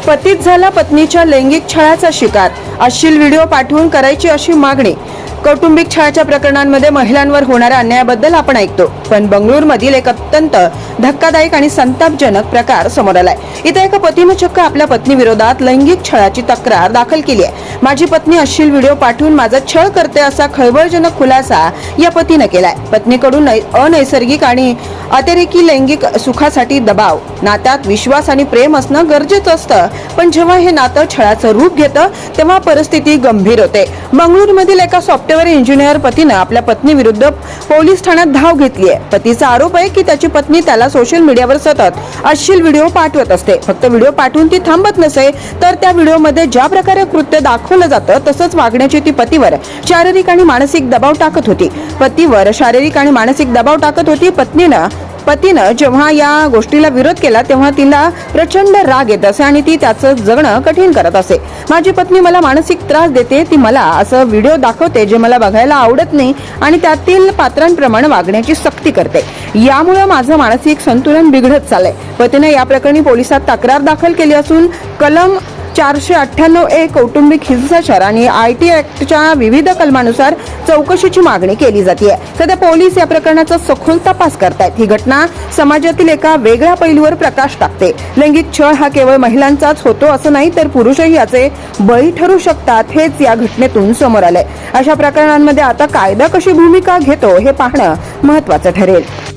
पतीच झाला पत्नीच्या लैंगिक छळाचा शिकार, अश्लील व्हिडिओ पाठवून करायची अशी मागणी। कौटुंबिक छळाच्या प्रकरणांमध्ये महिलांवर होणाऱ्या अन्यायाबद्दल आपण ऐकतो, पण बंगळुरूमधील एक अत्यंत धक्कादायक आणि संतापजनक प्रकार समोर आलाय। इथे एका पतीने चक्क आपल्या पत्नी विरोधात लैंगिक छळाची तक्रार दाखल केली आहे। माझी पत्नी अश्लील व्हिडिओ पाठवून माझा छळ करते असा खळबळजनक खुलासा या पतीने केलाय। पत्नीकडून अनैसर्गिक आणि अतिरेकी लैंगिक सुखासाठी दबाव, नात्यात विश्वास आणि प्रेम असणं गरजेचं असतं, पण जेव्हा हे नातं छळाचं रूप घेतं तेव्हा परिस्थिती गंभीर होते। बंगळुरूमधील एका सॉफ्टवेअर इंजिनियर पतीने आपल्या पत्नी विरुद्ध पोलीस ठाण्यात धाव घेतली आहे। पतीचा आरोप आहे की त्याची पत्नी त्याला सोशल मीडियावर सतत अश्लील व्हिडिओ पाठवत असते। फक्त व्हिडिओ पाठवून ती थांबत नसे, तर त्या व्हिडिओमध्ये ज्या प्रकारे कृत्य दाखवलं जातं तसंच वागण्याची ती पतीवर शारीरिक आणि मानसिक दबाव टाकत होती। पतीनं जेव्हा या गोष्टीला विरोध केला तेव्हा तिला प्रचंड राग येत असे आणि ती त्याचं जगणं कठीण करत असे। माझी पत्नी मला मानसिक त्रास देते, ती मला असं व्हिडिओ दाखवते जे मला बघायला आवडत नाही आणि त्यातील पात्रांप्रमाणे वागण्याची सक्ती करते, यामुळे माझं मानसिक संतुलन बिघडत चाललंय। पतीने या प्रकरणी पोलिसात तक्रार दाखल केली असून कलम 498A कौटुंबिक हिंसाचार आणि IT ऍक्टच्या विविध कलमानुसार चौकशीची मागणी केली जाते। सध्या पोलीस या प्रकरणाचा सखोल तपास करतायत। ही घटना समाजातील एका वेगळ्या पैलूवर प्रकाश टाकते। लैंगिक छळ हा केवळ महिलांचाच होतो असं नाही, तर पुरुषही याचे बळी ठरू शकतात, हेच या घटनेतून समोर आलंय। अशा प्रकरणांमध्ये आता कायदा कशी भूमिका घेतो हे पाहणं महत्त्वाचं ठरेल।